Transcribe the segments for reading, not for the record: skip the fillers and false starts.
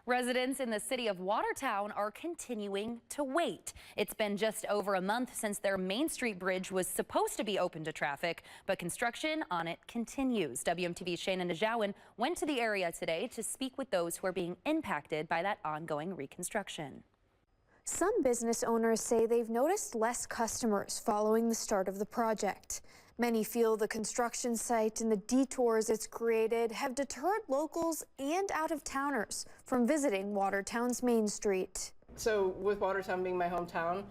Residents in the city of Watertown are continuing to wait. It's been just over a month since their Main Street bridge was supposed to be open to traffic, but construction on it continues. WMTV's Shayna Najawan went to the area today to speak with those who are being impacted by that ongoing reconstruction. Some business owners say they've noticed less customers following the start of the project. Many feel the construction site and the detours it's created have deterred locals and out-of-towners from visiting Watertown's Main Street. So with Watertown being my hometown,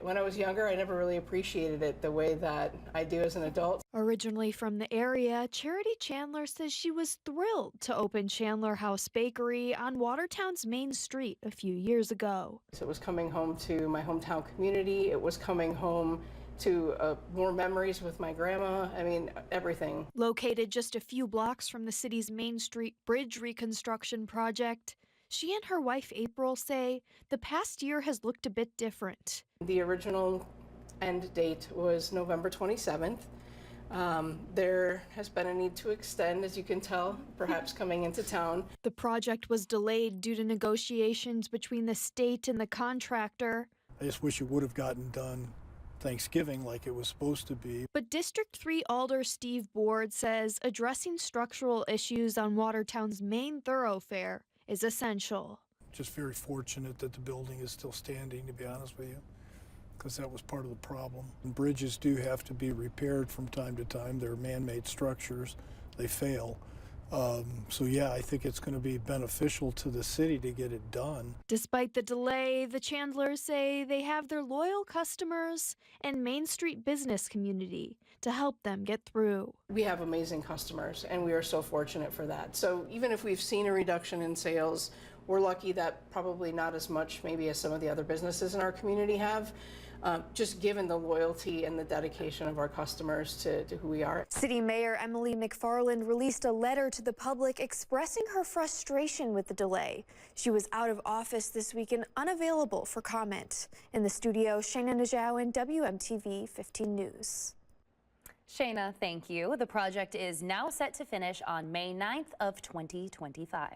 when I was younger, I never really appreciated it the way that I do as an adult. Originally from the area, Charity Chandler says she was thrilled to open Chandler House Bakery on Watertown's Main Street a few years ago. So it was coming home to my hometown community. It was coming home to more memories with my grandma. I mean, everything. Located just a few blocks from the city's Main Street Bridge reconstruction project, she and her wife April say the past year has looked a bit different. The original end date was November 27th. There has been a need to extend, as you can tell, perhaps coming into town. The project was delayed due to negotiations between the state and the contractor. I just wish it would have gotten done Thanksgiving like it was supposed to be. But District 3 Alder Steve Board says addressing structural issues on Watertown's main thoroughfare is essential. Just very fortunate that the building is still standing, to be honest with you, because that was part of the problem. And bridges do have to be repaired from time to time. They're man-made structures. They fail. So yeah, I think it's going to be beneficial to the city to get it done. Despite the delay, the Chandlers say they have their loyal customers and Main Street business community to help them get through. We have amazing customers, and we are so fortunate for that. So even if we've seen a reduction in sales, we're lucky that probably not as much maybe as some of the other businesses in our community have, just given the loyalty and the dedication of our customers to who we are. City Mayor Emily McFarland released a letter to the public expressing her frustration with the delay. She was out of office this week and unavailable for comment. In the studio, Shayna Najawan, WMTV 15 News. Shayna, thank you. The project is now set to finish on May 9th of 2025.